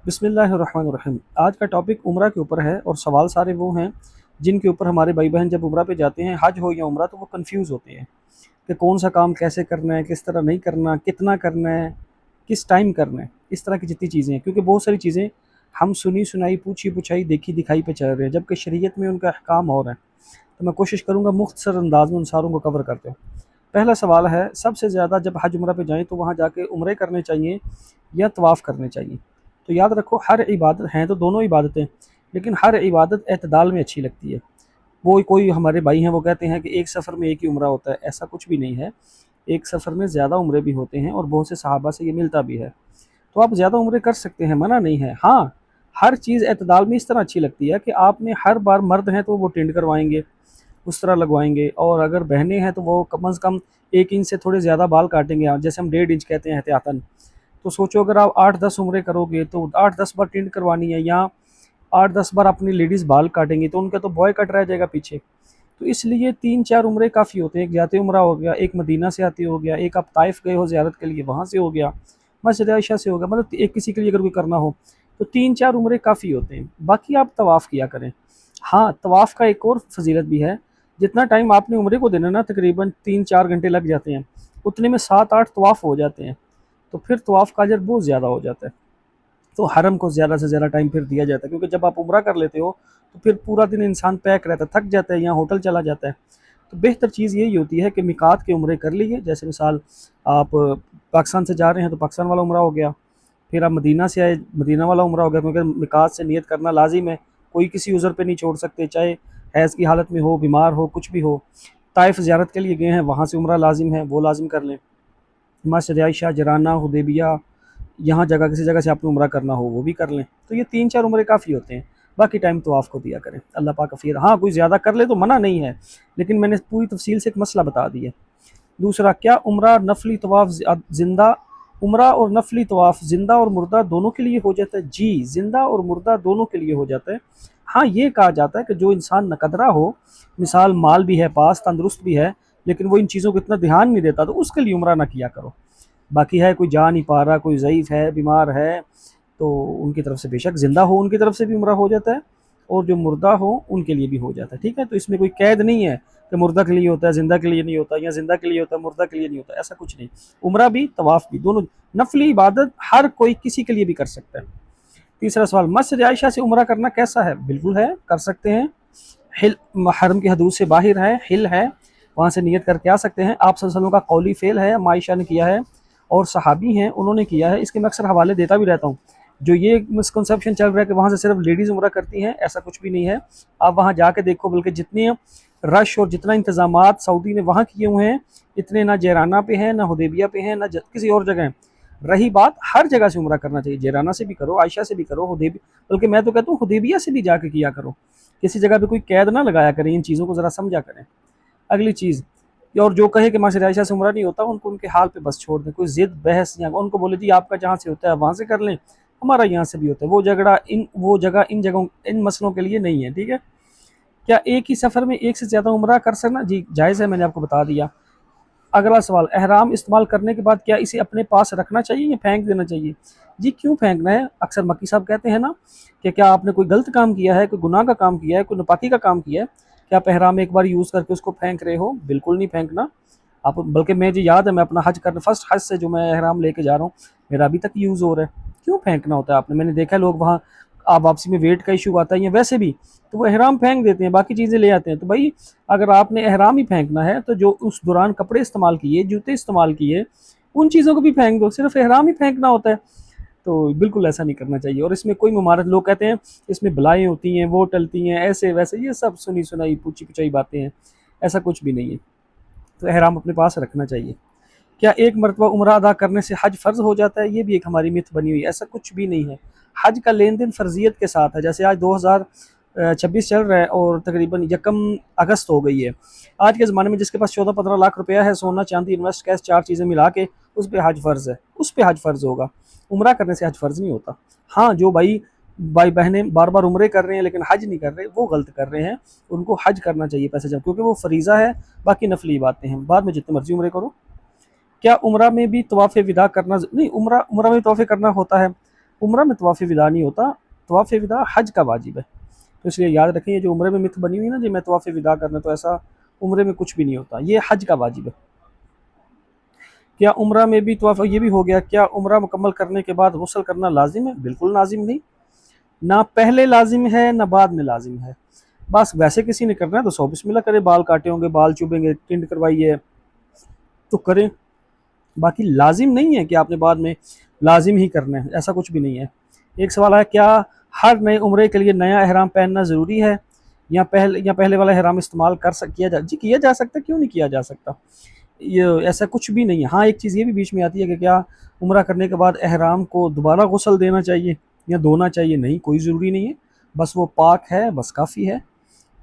بسم اللہ الرحمن الرحیم۔ آج کا ٹاپک عمرہ کے اوپر ہے اور سوال سارے وہ ہیں جن کے اوپر ہمارے بھائی بہن جب عمرہ پہ جاتے ہیں، حج ہو یا عمرہ، تو وہ کنفیوز ہوتے ہیں کہ کون سا کام کیسے کرنا ہے، کس طرح نہیں کرنا، کتنا کرنا ہے، کس ٹائم کرنا ہے، اس طرح کی جتنی چیزیں ہیں، کیونکہ بہت ساری چیزیں ہم سنی سنائی، پوچھی پوچھائی، دیکھی دکھائی پہ چل رہے ہیں، جبکہ شریعت میں ان کا احکام اور ہے۔ تو میں کوشش کروں گا مختصر انداز میں ان ساروں کو کور کرتے ہوں۔ پہلا سوال ہے، سب سے زیادہ جب حج عمرہ پہ جائیں تو وہاں جا کے عمرے کرنے چاہیے یا طواف کرنے چاہیے؟ تو یاد رکھو، ہر عبادت ہیں تو دونوں عبادتیں، لیکن ہر عبادت اعتدال میں اچھی لگتی ہے۔ وہ کوئی ہمارے بھائی ہیں وہ کہتے ہیں کہ ایک سفر میں ایک ہی عمرہ ہوتا ہے، ایسا کچھ بھی نہیں ہے۔ ایک سفر میں زیادہ عمرے بھی ہوتے ہیں اور بہت سے صحابہ سے یہ ملتا بھی ہے، تو آپ زیادہ عمرے کر سکتے ہیں، منع نہیں ہے۔ ہاں، ہر چیز اعتدال میں اس طرح اچھی لگتی ہے کہ آپ نے ہر بار، مرد ہیں تو وہ ٹینڈ کروائیں گے، اس طرح لگوائیں گے، اور اگر بہنیں ہیں تو وہ کم از کم 1 انچ سے تھوڑے زیادہ بال کاٹیں گے، جیسے ہم 1.5 انچ کہتے ہیں احتیاطاً۔ تو سوچو اگر آپ 8-10 عمرے کرو گے تو 8-10 بار ٹینڈ کروانی ہے، یا 8-10 بار اپنی لیڈیز بال کاٹیں گی، تو ان کا تو بوائے کٹ رہ جائے گا پیچھے۔ تو اس لیے 3-4 عمرے کافی ہوتے ہیں۔ ایک جاتے عمرہ ہو گیا، ایک مدینہ سے آتے ہو گیا، ایک آپ طائف گئے ہو زیارت کے لیے وہاں سے ہو گیا، مسجد عائشہ سے ہو گیا، مطلب ایک کسی کے لیے اگر کوئی کرنا ہو تو 3-4 عمرے کافی ہوتے ہیں۔ باقی آپ طواف کیا کریں۔ ہاں، طواف کا ایک اور فضیلت بھی ہے، جتنا ٹائم آپ نے عمرے کو دینا نا، تقریباً 3-4 گھنٹے لگ جاتے ہیں، اتنے میں 7-8 طواف ہو جاتے ہیں، تو پھر طواف کا اجر بہت زیادہ ہو جاتا ہے۔ تو حرم کو زیادہ سے زیادہ ٹائم پھر دیا جاتا ہے، کیونکہ جب آپ عمرہ کر لیتے ہو تو پھر پورا دن انسان پیک رہتا ہے، تھک جاتا ہے یا ہوٹل چلا جاتا ہے۔ تو بہتر چیز یہی ہوتی ہے کہ میقات کے عمرے کر لیجئے، جیسے مثال آپ پاکستان سے جا رہے ہیں تو پاکستان والا عمرہ ہو گیا، پھر آپ مدینہ سے آئے، مدینہ والا عمرہ ہو گیا، کیونکہ میقات سے نیت کرنا لازم ہے، کوئی کسی عذر پہ نہیں چھوڑ سکتے، چاہے حیض کی حالت میں ہو، بیمار ہو، کچھ بھی ہو۔ طائف زیارت کے لیے گئے ہیں، وہاں سے عمرہ لازم ہے، وہ لازم کر لیں۔ مسجد عائشہ، جرانہ، حدیبیہ، یہاں جگہ کسی جگہ سے آپ نے عمرہ کرنا ہو وہ بھی کر لیں۔ تو یہ 3-4 عمرے کافی ہوتے ہیں، باقی ٹائم تو آپ کو دیا کریں، اللہ پاک افیر۔ ہاں، کوئی زیادہ کر لے تو منع نہیں ہے، لیکن میں نے پوری تفصیل سے ایک مسئلہ بتا دیا۔ دوسرا، کیا عمرہ نفلی طواف زندہ عمرہ اور نفلی طواف زندہ اور مردہ دونوں کے لیے ہو جاتا ہے؟ جی، زندہ اور مردہ دونوں کے لیے ہو جاتا ہے۔ ہاں، یہ کہا جاتا ہے کہ جو انسان نقدرہ ہو، مثال مال بھی ہے پاس، تندرست بھی ہے، لیکن وہ ان چیزوں کو اتنا دھیان نہیں دیتا، تو اس کے لیے عمرہ نہ کیا کرو۔ باقی ہے کوئی جا نہیں پا رہا، کوئی ضعیف ہے، بیمار ہے، تو ان کی طرف سے بے شک زندہ ہو ان کی طرف سے بھی عمرہ ہو جاتا ہے، اور جو مردہ ہو ان کے لیے بھی ہو جاتا ہے، ٹھیک ہے؟ تو اس میں کوئی قید نہیں ہے کہ مردہ کے لیے ہوتا ہے زندہ کے لیے نہیں ہوتا، یا زندہ کے لیے ہوتا ہے مردہ کے لیے نہیں ہوتا، ایسا کچھ نہیں۔ عمرہ بھی طواف بھی دونوں نفلی عبادت ہر کوئی کسی کے لیے بھی کر سکتا ہے۔ تیسرا سوال، مسجد عائشہ سے عمرہ کرنا کیسا ہے؟ بالکل ہے، کر سکتے ہیں۔ حل حرم کی حدود سے باہر ہے، حل ہے، وہاں سے نیت کر کے آ سکتے ہیں۔ آپ صلی اللہ علیہ وسلم کا قولی فعل ہے، عائشہ نے کیا ہے اور صحابی ہیں انہوں نے کیا ہے، اس کے میں اکثر حوالے دیتا بھی رہتا ہوں۔ جو یہ مسکنسیپشن چل رہا ہے کہ وہاں سے صرف لیڈیز عمرہ کرتی ہیں، ایسا کچھ بھی نہیں ہے۔ آپ وہاں جا کے دیکھو، بلکہ جتنی رش اور جتنا انتظامات سعودی نے وہاں کیے ہوئے ہیں، اتنے نہ جیرانہ پہ ہیں، نہ حدیبیہ پہ ہیں، نہ کسی اور جگہ ہیں۔ رہی بات، ہر جگہ سے عمرہ کرنا چاہیے، جیرانہ سے بھی کرو، عائشہ سے بھی کرو، بلکہ میں تو کہتا ہوں حدیبیہ سے بھی جا کے کیا کرو۔ کسی جگہ پہ کوئی قید نہ لگایا کریں، ان چیزوں کو ذرا سمجھا کریں۔ اگلی چیز، اور جو کہے کہ مسجد عائشہ سے عمرہ نہیں ہوتا، ان کو ان کے حال پہ بس چھوڑ دیں، کوئی ضد بحث، یا ان کو بولے جی آپ کا جہاں سے ہوتا ہے وہاں سے کر لیں، ہمارا یہاں سے بھی ہوتا ہے، وہ جگہ ان مسئلوں کے لیے نہیں ہے، ٹھیک ہے؟ کیا ایک ہی سفر میں ایک سے زیادہ عمرہ کر سکنا؟ جی جائز ہے، میں نے آپ کو بتا دیا۔ اگلا سوال، احرام استعمال کرنے کے بعد کیا اسے اپنے پاس رکھنا چاہیے یا پھینک دینا چاہیے؟ جی کیوں پھینکنا ہے؟ اکثر مکی صاحب کہتے ہیں نا کہ کیا آپ نے کوئی غلط کام کیا ہے، کوئی گناہ کا کام کیا ہے، کوئی ناپاکی کا کام کیا ہے، کیا آپ احرام ایک بار یوز کر کے اس کو پھینک رہے ہو؟ بالکل نہیں پھینکنا آپ، بلکہ مجھے یاد ہے میں اپنا حج کرنے، فرسٹ حج سے جو میں احرام لے کے جا رہا ہوں، میرا ابھی تک یوز ہو رہا ہے۔ کیوں پھینکنا ہوتا ہے آپ نے؟ میں نے دیکھا ہے لوگ وہاں، آپ واپسی میں ویٹ کا ایشو آتا ہے یا ویسے بھی، تو وہ احرام پھینک دیتے ہیں، باقی چیزیں لے آتے ہیں۔ تو بھائی اگر آپ نے احرام ہی پھینکنا ہے تو جو اس دوران کپڑے استعمال کیے، جوتے استعمال کیے، ان چیزوں کو بھی پھینک دو، صرف احرام ہی پھینکنا ہوتا ہے۔ تو بالکل ایسا نہیں کرنا چاہیے، اور اس میں کوئی ممارت، لوگ کہتے ہیں اس میں بلائیں ہوتی ہیں، وہ ٹلتی ہیں، ایسے ویسے، یہ سب سنی سنائی پوچھی پچائی باتیں ہیں، ایسا کچھ بھی نہیں ہے۔ تو احرام اپنے پاس رکھنا چاہیے۔ کیا ایک مرتبہ عمرہ ادا کرنے سے حج فرض ہو جاتا ہے؟ یہ بھی ایک ہماری مت بنی ہوئی ہے، ایسا کچھ بھی نہیں ہے۔ حج کا لین دین فرضیت کے ساتھ ہے، جیسے آج 2026 چل رہا ہے اور تقریباً 1 اگست ہو گئی ہے۔ آج کے زمانے میں جس کے پاس 14-15 لاکھ روپیہ ہے، سونا چاندی انویسٹ کیش 4 چیزیں ملا کے، اس پہ حج فرض ہے، اس پہ حج فرض ہوگا۔ عمرہ کرنے سے حج فرض نہیں ہوتا۔ ہاں، جو بھائی بہنیں بار بار عمرے کر رہے ہیں لیکن حج نہیں کر رہے، وہ غلط کر رہے ہیں، ان کو حج کرنا چاہیے پیسے جب، کیونکہ وہ فریضہ ہے، باقی نفلی باتیں ہیں، بعد میں جتنے مرضی عمرے کرو۔ کیا عمرہ میں بھی طواف وداع کرنا نہیں؟ عمرہ میں طواف کرنا ہوتا ہے؟ عمرہ میں طواف ودا نہیں ہوتا، طواف ودا حج کا واجب ہے، تو اس لیے یاد رکھیں یہ جو عمرے میں مت بنی ہوئی نا جی میں طواف ودا کرنا، تو ایسا عمرے میں کچھ بھی نہیں ہوتا، یہ حج کا واجب ہے۔ کیا عمرہ میں بھی طواف، یہ بھی ہو گیا، کیا عمرہ مکمل کرنے کے بعد غسل کرنا لازم ہے؟ بالکل لازم نہیں، نہ پہلے لازم ہے نہ بعد میں لازم ہے، بس ویسے کسی نے کرنا ہے تو سو بسم اللہ کرے، بال کاٹے ہوں گے، بال چوبیں گے، ٹنڈ کروائیے تو کریں، باقی لازم نہیں ہے کہ آپ نے بعد میں لازم ہی کرنا ہے، ایسا کچھ بھی نہیں ہے۔ ایک سوال ہے، کیا ہر نئے عمرے کے لیے نیا احرام پہننا ضروری ہے یا پہلے والا احرام استعمال کیا جا سکتا ہے؟ کیوں نہیں کیا جا سکتا، یہ ایسا کچھ بھی نہیں ہے۔ ہاں ایک چیز یہ بھی بیچ میں آتی ہے کہ کیا عمرہ کرنے کے بعد احرام کو دوبارہ غسل دینا چاہیے یا دھونا چاہیے؟ نہیں، کوئی ضروری نہیں ہے، بس وہ پاک ہے بس کافی ہے۔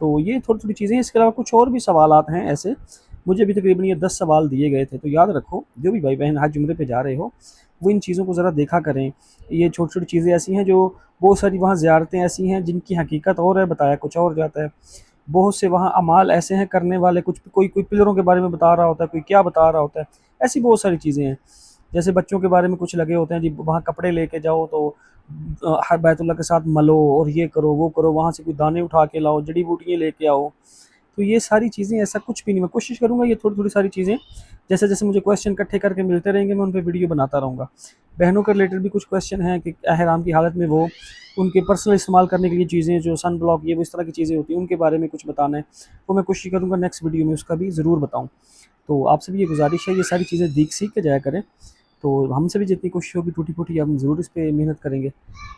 تو یہ تھوڑی تھوڑی چیزیں، اس کے علاوہ کچھ اور بھی سوالات ہیں ایسے، مجھے بھی تقریباً یہ 10 سوال دیے گئے تھے، تو یاد رکھو جو بھی بھائی بہن حج عمرے پہ جا رہے ہو وہ ان چیزوں کو ذرا دیکھا کریں۔ یہ چھوٹی چھوٹی چیزیں ایسی ہیں جو، بہت ساری وہاں زیارتیں ایسی ہیں جن کی حقیقت اور ہے، بتایا کچھ اور جاتا ہے، بہت سے وہاں اعمال ایسے ہیں کرنے والے، کچھ کوئی پلروں کے بارے میں بتا رہا ہوتا ہے، کوئی کیا بتا رہا ہوتا ہے، ایسی بہت ساری چیزیں ہیں۔ جیسے بچوں کے بارے میں کچھ لگے ہوتے ہیں جی وہاں کپڑے لے کے جاؤ تو بیت اللہ کے ساتھ ملو اور یہ کرو وہ کرو، وہاں سے کوئی دانے اٹھا کے لاؤ، جڑی بوٹیاں لے کے آؤ، تو یہ ساری چیزیں ایسا کچھ بھی نہیں۔ میں کوشش کروں گا یہ تھوڑی تھوڑی ساری چیزیں جیسے جیسے مجھے کویشچن اکٹھے کر کے ملتے رہیں گے میں ان پہ ویڈیو بناتا رہوں گا۔ بہنوں کے ریلیٹڈ بھی کچھ کویشچن ہیں کہ احرام کی حالت میں وہ ان کے پرسنل استعمال کرنے کے لیے چیزیں جو سن بلاک یہ وہ اس طرح کی چیزیں ہوتی ہیں ان کے بارے میں کچھ بتانا ہے، وہ میں کوشش کروں گا نیکسٹ ویڈیو میں اس کا بھی ضرور بتاؤں۔ تو آپ سے بھی یہ گزارش ہے یہ ساری چیزیں سیکھ کے جایا کریں، تو ہم سے بھی جتنی کوشش ہوگی ٹوٹی پھوٹی ہم ضرور اس پہ محنت کریں گے،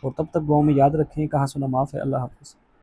اور تب تک دعاؤں میں یاد رکھیں، کہا سنا معاف ہے، اللہ حافظ۔